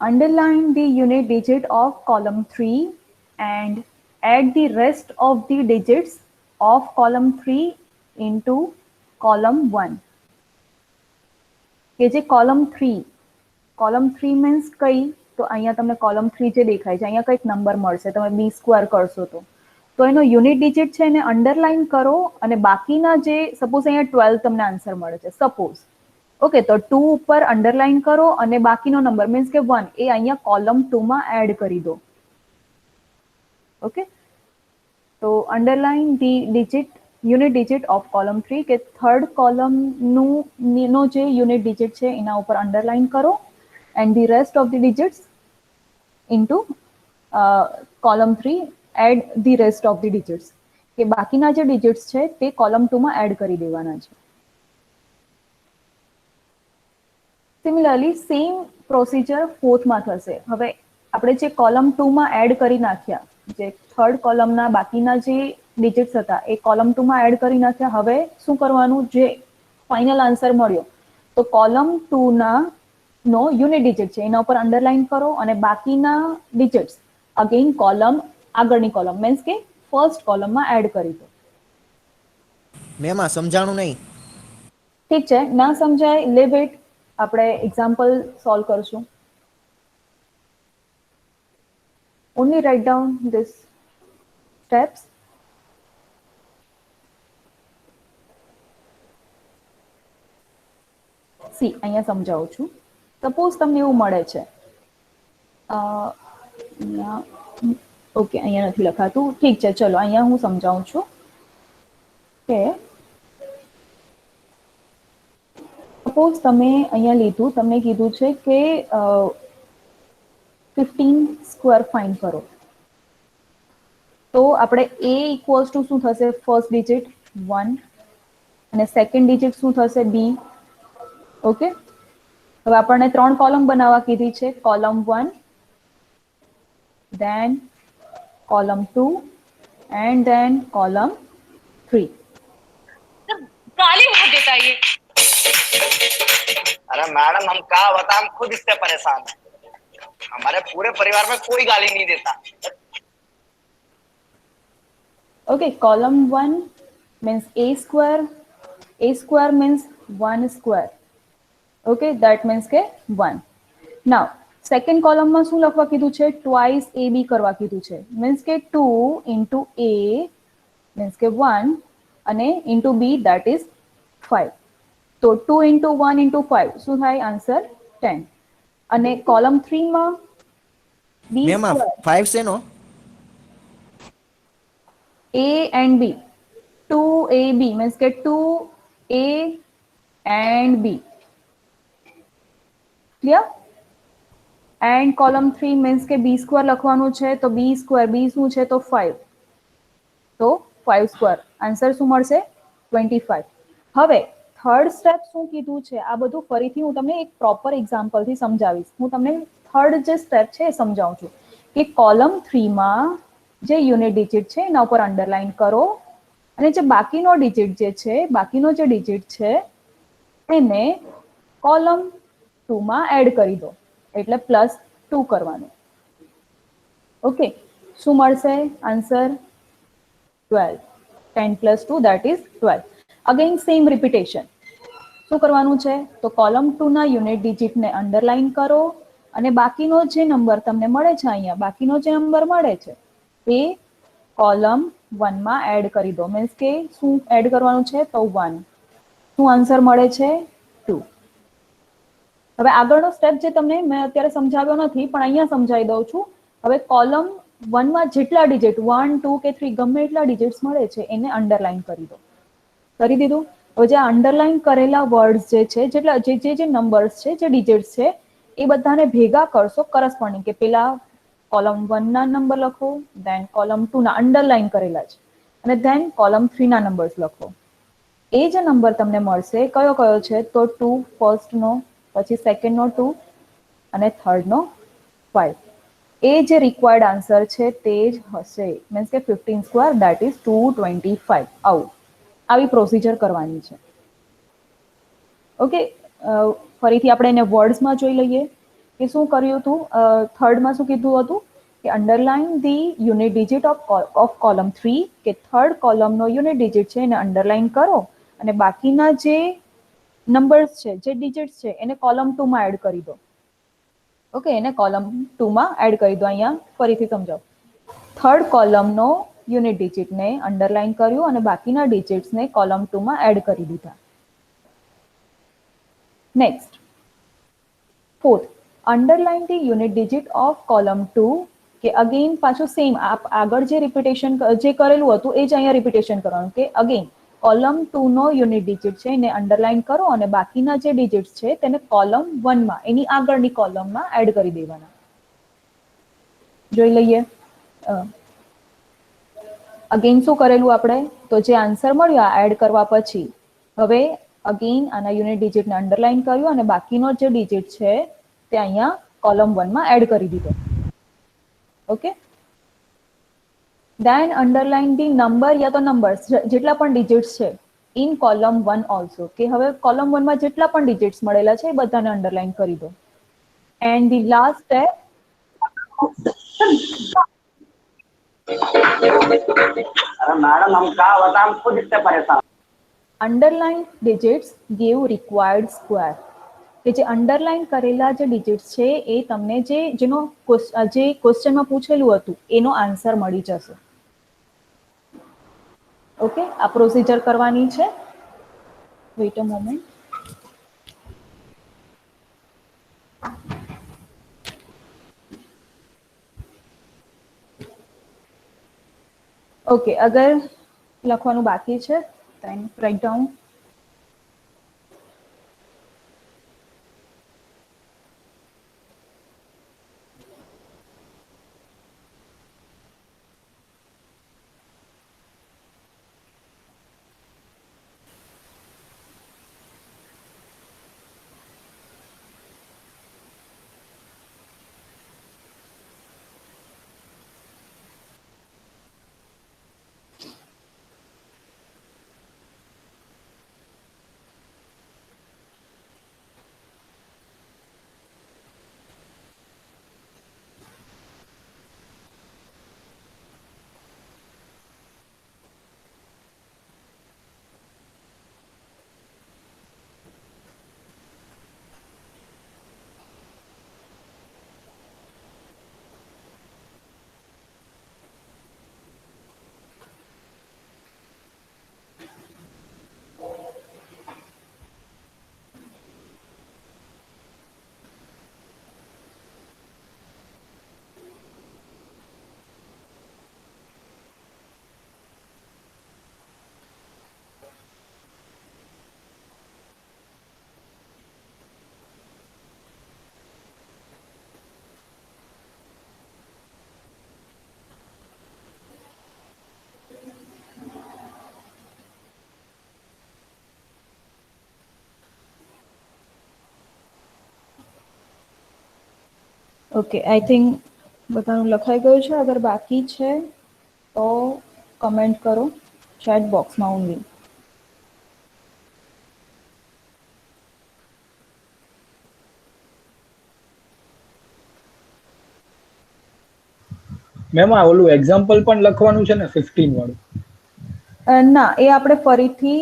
Underline the unit digit of column 3 and add the rest of the digits of column 3 into column 1. કે જે column 3 means કઈ? તો અહીંયા તમને column 3 જે દેખાય છે અહીંયા કંઈક નંબર મળશે, તમે બી સ્ક્વેર કરશો તો એનો યુનિટ ડિજિટ છે એને અંડરલાઈન કરો અને બાકીના જે સપોઝ અહીંયા 12 તમને આન્સર મળે છે સપોઝ, ઓકે, તો 2 ઉપર અંડરલાઈન કરો અને બાકીનો નંબર મીન્સ કે 1 એ અહીંયા કોલમ 2 માં એડ કરી દો. ઓકે, તો underline the digit unit digit of column 3 કે થર્ડ કોલમનો જે યુનિટ ડિજિટ છે એના ઉપર અંડરલાઈન કરો and the rest of the digits into column 3 add the rest of the digits, કે બાકીના જે ડિજિટ્સ છે તે કોલમ 2 માં એડ કરી દેવાના છે. સિમિલરલી સેમ પ્રોસિજર ફોર્થમાં થશે. હવે આપણે જે કોલમ 2 માં એડ કરી નાખ્યા, જે થર્ડ કોલમના બાકીના જે ડિજિટ્સ હતા એ કોલમ 2 માં એડ કરી નાખ્યા. હવે શું કરવાનું, જે ફાઇનલ આન્સર મળ્યો તો કોલમ 2 નો યુનિટ ડિજિટ છે એના ઉપર અંડરલાઈન કરો અને બાકીના ડિજિટ્સ અગેન આગળની કોલમ મીન્સ કે ફર્સ્ટ કોલમમાં એડ કરી દો. મેમ આ સમજાણું નહીં. ઠીક છે, ના સમજાય લીવ ઇટ, આપણે એક્ઝામ્પલ સોલ્વ કરશું. only write down this steps. C અહીંયા સમજાવું છું. સપોઝ તમને એવું મળે છે, ઓકે અહીંયા નથી લખાતું, ઠીક છે ચલો અહીંયા હું સમજાવું છું કે સપોઝ તમે અહીંયા લીધું, તમને કીધું છે કે 15 સ્ક્વેર ફાઇન્ડ કરો, તો આપણે a ઇક્વલ્સ ટુ શું થશે, ફર્સ્ટ ડિજિટ 1 અને સેકન્ડ ડિજિટ શું થશે b. ઓકે, હવે આપણને 3 કોલમ બનાવવા કીધી છે, column 1 then column 2 and then column 3. गाली बहुत देता है ये. अरे मैडम हम क्या बताएं, हम खुद इससे परेशान हैं. हमारे पूरे परिवार में कोई गाली नहीं देता. Okay, column 1 means a square means 1 square. Okay, that means કે 1. Now સેકન્ડ કોલમમાં શું લખવા કીધું છે, ટ્વાઇસ એ બી કરવા કીધું છે, મીન્સ કે 2 ઇન્ટુ એ મીન્સ કે 1 અને ઇન્ટુ બી દેટ ઇઝ 5. તો 2 ઇન્ટુ 1 ઇન્ટુ 5 શું થાય, આન્સર 10. અને કોલમ 3 માં બી મેમ આ 5 છે નો a and b, 2ab means કે 2a and b, clear. And column 3 means કે બી સ્ક્વેર લખવાનું છે, તો બી સ્ક્વેર બી શું છે તો 5, તો 5 સ્ક્વેર આન્સર શું મળશે 25. હવે થર્ડ સ્ટેપ શું કીધું છે, આ બધું ફરીથી હું તમને એક પ્રોપર એક્ઝામ્પલથી સમજાવીશ. હું તમને થર્ડ જે સ્ટેપ છે એ સમજાવું છું કે કોલમ 3 માં જે યુનિટ ડિજિટ છે એના ઉપર અંડરલાઈન કરો અને જે બાકીનો ડિજિટ જે છે, બાકીનો જે ડિજિટ છે એને કોલમ 2 માં એડ કરી દો, એટલે +2 કરવાનું. ઓકે, શું મળશે answer 12. 10 + 2 that is 12. Again same repetition. શું કરવાનું છે, તો કોલમ 2 ના યુનિટ ડિજિટને અંડરલાઈન કરો અને બાકીનો જે નંબર તમને મળે છે, અહીંયા બાકીનો જે નંબર મળે છે એ કોલમ 1 માં એડ કરી દો, મીન્સ કે શું એડ કરવાનું છે તો 1. શું આન્સર મળે છે 2. હવે આગળનો સ્ટેપ જે તમને મેં અત્યારે સમજાવ્યો નથી પણ અહીંયા સમજાવી દઉં છું. હવે કોલમ 1 માં જેટલા ડિજિટ 1 2 કે 3 ગમે એટલા ડિજિટ્સ મળે છે એને અંડરલાઈન કરી દો. કરી દીધું. હવે જે અંડરલાઈન કરેલા વર્ડ્સ જે છે, જેટલા જે નંબર્સ છે, જે ડિજિટ્સ છે એ બધાને ભેગા કરશો કરસ્પોન્ડિંગ, કે પેલા કોલમ 1 ના નંબર લખો, ધેન કોલમ 2 ના અંડરલાઈન કરેલા છે અને ધેન કોલમ 3 ના નંબર્સ લખો. એ જે નંબર તમને મળશે કયો કયો છે તો 2 ફર્સ્ટનો, પછી સેકન્ડનો 2 અને થર્ડનો 5. એ જે રિક્વાયર્ડ આન્સર છે તે જ હશે, મીન્સ કે 15 સ્ક્વેર દેટ ઇઝ 225. આવી પ્રોસિજર કરવાની છે. ઓકે, ફરીથી આપણે એને વર્ડ્સમાં જોઈ લઈએ કે શું કર્યું હતું. થર્ડમાં શું કીધું હતું કે underline the unit digit of column 3, કે થર્ડ કોલમનો યુનિટ ડિજિટ છે એને અંડરલાઈન કરો અને બાકીના જે નંબર્સ છે, જે ડિજિટ્સ છે એને કોલમ 2 માં એડ કરી દો. ઓકે, એને કોલમ 2 માં એડ કરી દો. અહીંયા ફરીથી સમજાવો. થર્ડ કોલમનો યુનિટ ડિજિટને અંડરલાઇન કર્યું અને બાકીના ડિજિટ્સને કોલમ 2 માં એડ કરી દીધા. Next, fourth, underline the unit digit of column 2, કે અગેન પાછું સેમ આગળ જે રિપીટેશન જે કરેલું હતું એ જ અહીંયા રિપીટેશન કરવાનું, કે અગેન કોલમ 2 નો યુનિટ ડિજિટ છે એને અંડરલાઇન કરો અને બાકીના જે ડિજિટ્સ છે તેને કોલમ 1 માં એની આગળની કોલમમાં એડ કરી દેવાના. જોઈ લઈએ. અગેન શું કરેલું આપણે, તો જે આન્સર મળ્યો આ એડ કરવા પછી હવે અગેન આના યુનિટ ડિજિટને અંડરલાઇન કર્યું અને બાકીનો જે ડિજિટ છે તે અહીંયા કોલમ 1 માં એડ કરી દીધો. Okay, then underline the number યા તો નંબર્સ જેટલા પણ ડિજિટ્સ છે ઇન કોલમ 1 ઓલ્સો, કે હવે કોલમ 1 માં જેટલા પણ ડિજિટ્સ મળેલા છે એ બધાને અંડરલાઇન કરી દો. એન્ડ ધી લાસ્ટ સ્ટેપ, अरे मैडम हम क्या बताएं, हम खुद इससे परेशान। Underline digits give required square, કે જે અંડરલાઇન કરેલા જે ડિજિટ્સ છે એ તમને જેનો જે ક્વેશ્ચનમાં પૂછેલું હતું એનો આન્સર મળી જશે. ઓકે, આ પ્રોસિજર કરવાની છે. વેઇટ અ મોમેન્ટ. ઓકે, અગર લખવાનું બાકી છે then write down. Okay, I think બધાનું લખાઈ ગયું છે. અગર બાકી છે તો કમેન્ટ કરો ચેટ બોક્સમાં ઓનલી. મેમ આ ઓલું એક્ઝામ્પલ પણ લખવાનું છે ને 15 વાળું? ના, એ આપણે ફરીથી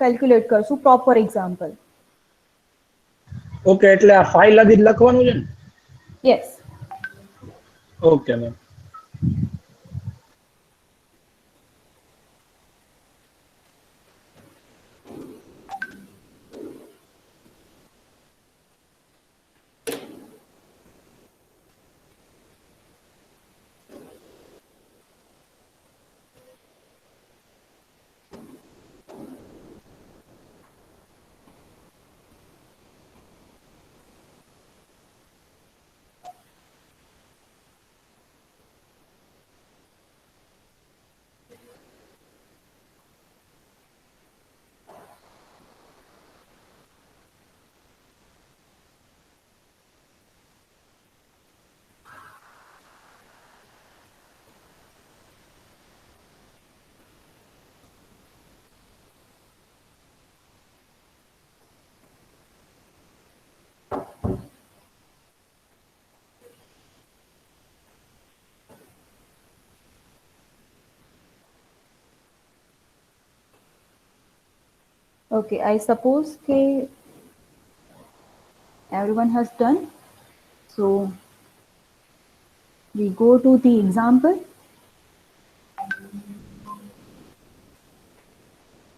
કેલ્ક્યુલેટ કરશું પ્રોપર એક્ઝામ્પલ. ઓકે, એટલે આ ફાઇલ આદિ જ લખવાનું છે ને? Yes. Okay ma'am. Okay, I suppose that everyone has done. So we go to the example.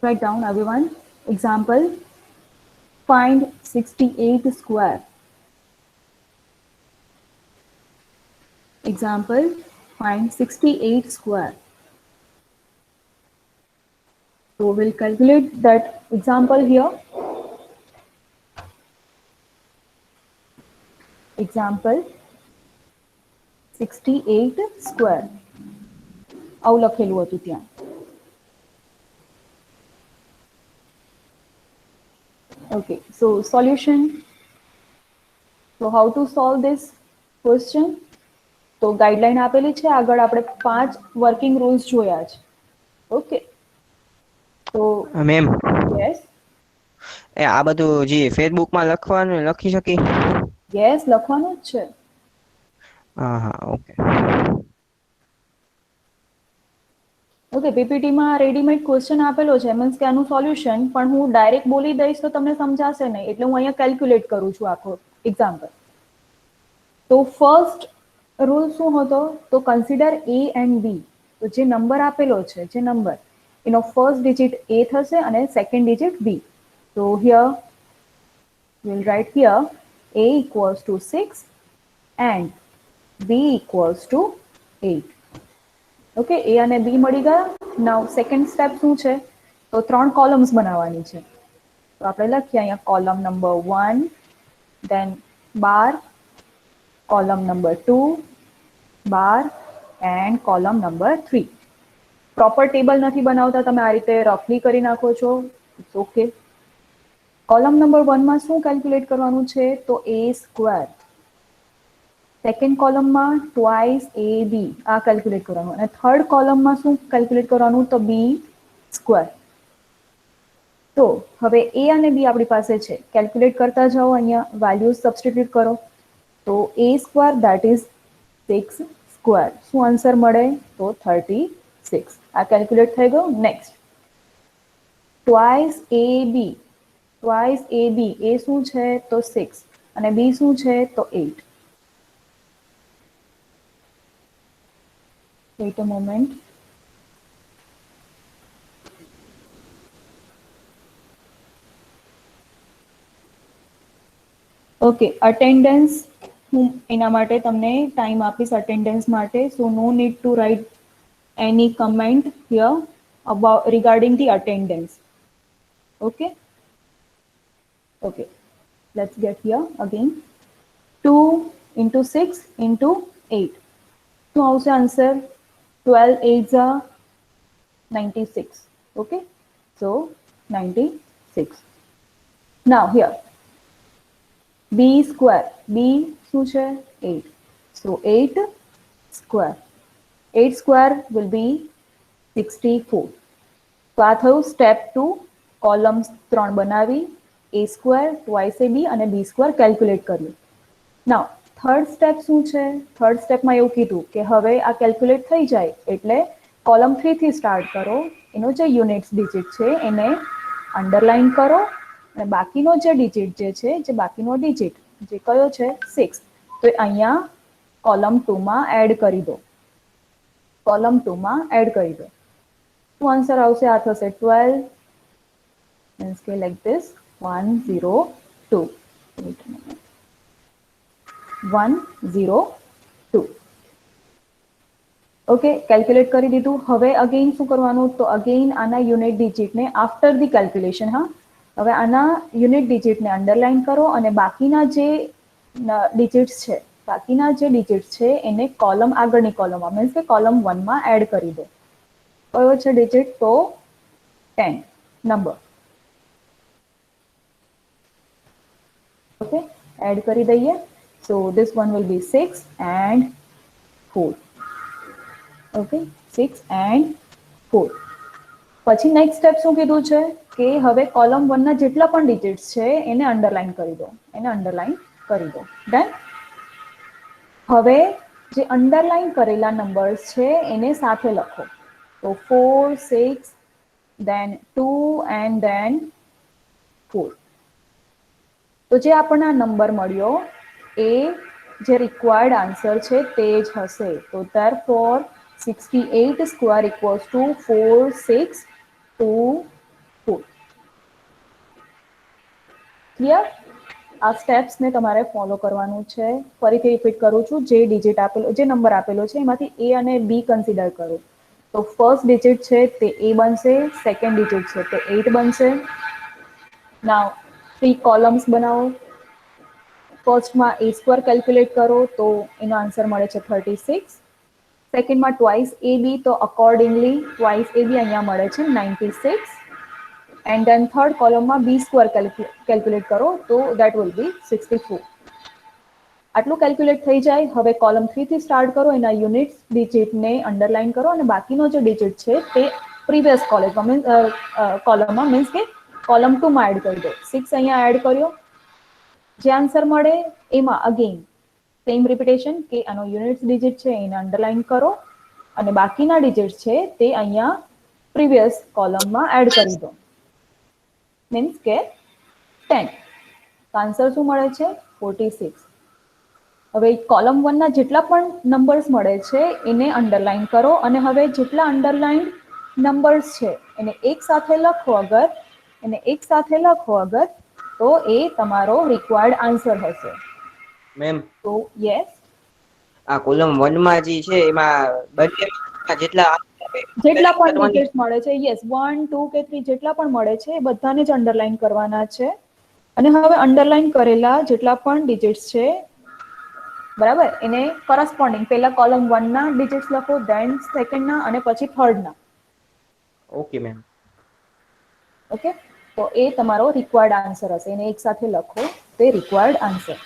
Write down everyone. Example, find 68 square. Example, find 68 square. So we'll calculate that example here. Example, 68 square. આવું લખેલું હતું ત્યાં. Okay, so solution. So how to solve this question? તો guideline આપેલી છે, આગળ આપણે 5 working rules જોયા છે. ઓકે, તો મેમ યસ આ બધું જે ફેસબુક માં લખવાનું લખી શકી? યસ લખવાનું જ છે. હા હા ઓકે ઓકે, પીપીટીમાં રેડીમેડ ક્વેશ્ચન આપેલો છે, મીન્સ કે આનું સોલ્યુશન, પણ હું ડાયરેક્ટ બોલી દઈશ તો તમને સમજાશે નહીં, એટલે હું અહીંયા કેલ્ક્યુલેટ કરું છું આખો એક્ઝામ્પલ. તો ફર્સ્ટ રૂલ શું હતો? તો કન્સિડર એ એન્ડ બી. તો જે નંબર આપેલો છે, જે નંબર એનો ફર્સ્ટ ડિજિટ એ થશે અને સેકન્ડ ડિજિટ બી. તો here we'll write here a equals to 6 and b equals to 8. Okay, એ અને બી મળી ગયા. નાઉ સેકન્ડ સ્ટેપ શું છે? તો 3 કોલમ્સ બનાવવાની છે. તો આપણે લખીએ અહીંયા column number 1, then 12, column number 2, 12 and column number 3. Proper table નથી બનાવતા, તમે આ રીતે રફલી કરી નાખો છો, ઇટ્સ ઓકે. કોલમ નંબર 1 માં શું કેલ્ક્યુલેટ કરવાનું છે? તો a સ્ક્વેર. સેકન્ડ કોલમમાં ટ્વાઇસ એ બી, આ કેલ્ક્યુલેટ કરવાનું. અને થર્ડ કોલમમાં શું કેલ્ક્યુલેટ કરવાનું? તો બી સ્ક્વેર. તો હવે એ અને બી આપણી પાસે છે, કેલ્ક્યુલેટ કરતા જાઓ, અહીંયા વેલ્યુઝ સબસ્ટિટ્યુટ કરો. તો a square that is 6 square. શું આન્સર મળે? તો 36. આ કેલ્ક્યુલેટ થઈ ગયું. નેક્સ્ટ, ટ્વાઇસ એ બી. ટ્વાઇસ એ બી, એ શું છે? તો 6 અને બી શું છે? તો 8. Wait a moment. Okay, attendance હું એના માટે તમને ટાઈમ આપીશ અટેન્ડન્સ માટે. So no need to write any comment here about regarding the attendance. Okay okay, let's get here again. 2 into 6 into 8. શું આવશે answer? 12 8s are 96. Okay, so 96. Now here b square, b શું છે? 8. So 8 square, 8 square will be 64. તો આ થયું step 2. Columns 3 બનાવી, a square, twice ab અને b square calculate કર્યું. નાઉ થર્ડ સ્ટેપ શું છે? થર્ડ સ્ટેપમાં એવું કીધું કે હવે આ કેલ્ક્યુલેટ થઈ જાય એટલે કોલમ 3 થી સ્ટાર્ટ કરો, એનો જે યુનિટ્સ ડિજિટ છે એને અંડરલાઈન કરો અને બાકીનો જે ડિજિટ છે, જે બાકીનો ડિજિટ જે કયો છે? 6, તો અહીંયા કોલમ 2 માં એડ કરી દો. કોલમ 2 માં એડ કરી દો. શું આન્સર આવશે? આ થશે 12, મીન્સ કે લાઈક ધીસ 102. 102. ઓકે, કેલ્ક્યુલેટ કરી દીધું. હવે અગેન શું કરવાનું? તો અગેન આના યુનિટ ડિજિટને આફ્ટર ધી કેલ્ક્યુલેશન, હા, હવે આના યુનિટ ડિજિટને અંડરલાઈન કરો અને બાકીના જે ડિજિટ્સ છે, બાકીના જે ડિજિટ્સ છે એને કોલમ આગળની કોલમમાં, મીન્સ કે કોલમ 1 માં એડ કરી દો. કયો છે ડિજિટ? તો 10 નંબર. ઓકે, એડ કરી દઈએ. So this one will be 6 and 4. Okay, 6 and 4. પછી નેક્સ્ટ સ્ટેપ શું કીધું છે કે હવે કોલમ 1 ના જેટલા પણ ડિજિટ્સ છે એને અંડરલાઈન કરી દો, એને અંડરલાઈન કરી દો. ડન. હવે જે અંડરલાઈન કરેલા નંબર્સ છે એને સાથે લખો. તો 4 6 then 2 and then 4. તો જે આપણને નંબર મળ્યો એ જે રિક્વાયર્ડ આન્સર છે તે જ હશે. તો therefore 68 square equals to 4624. Clear? આ સ્ટેપ્સને તમારે ફોલો કરવાનું છે. ફરીથી રિપીટ કરું છું, જે ડિજિટ આપેલો, જે નંબર આપેલો છે એમાંથી એ અને બી કન્સિડર કરો. તો ફર્સ્ટ ડિજિટ છે તે એ બનશે, સેકન્ડ ડિજિટ છે તે 8 બનશે. નાવ 3 કોલમ્સ બનાવો. ફર્સ્ટમાં એ સ્ક્વેર કેલ્ક્યુલેટ કરો તો એનો આન્સર મળે છે 36. સેકન્ડમાં ટ્વાઇસ એ બી, તો અકોર્ડિંગલી ટ્વાઇસ એ બી અહીંયા મળે છે 96. એન્ડ ધેન થર્ડ કોલમમાં બી સ્ક્વેર કેલ્ક્યુલેટ કરો તો દેટ વિલ બી 64. આટલું કેલ્ક્યુલેટ થઈ જાય. હવે કોલમ 3 થી સ્ટાર્ટ કરો, એના યુનિટ્સ ડિજિટને અંડરલાઇન કરો અને બાકીનો જે ડિજિટ છે તે પ્રીવિયસ કોલમમાં મીન્સ કે કોલમ 2 માં એડ કરી દો. 6 અહીંયા એડ કર્યો. જે આન્સર મળે એમાં અગેન સેમ રિપીટેશન કે આનો યુનિટ્સ ડિજિટ છે એને અંડરલાઇન કરો અને બાકીના ડિજિટ છે તે અહીંયા પ્રીવિયસ કોલમમાં એડ કરી દો. મીન્સ કે 10. આન્સર શું મળે છે? 46. હવે કોલમ 1 ના જેટલા પણ નંબર્સ મળે છે એને અંડરલાઇન કરો અને હવે જેટલા અંડરલાઇન નંબર્સ છે એને એક સાથે લખો અગર તો એ તમારો રિક્વાયર્ડ આન્સર હશે. મેમ તો યસ, આ કોલમ 1 માં જે છે એમાં બંને જેટલા જેટલા પણ ડિજિટ્સ મળે છે, યસ 1 2 કે 3 જેટલા પણ મળે છે એ બધાને જ અંડરલાઇન કરવાના છે. અને હવે અંડરલાઇન કરેલા જેટલા પણ ડિજિટ્સ છે, બરાબર, એને કરસ્પોન્ડિંગ પહેલા કોલમ 1 ના ડિજિટ્સ લખો, ધેન સેકન્ડ ના અને પછી થર્ડ ના. Okay ma'am. ઓકે, તો એ તમારો રિક્વાયર્ડ આન્સર હશે. એને એક સાથે લખો, તે રિક્વાયર્ડ આન્સર.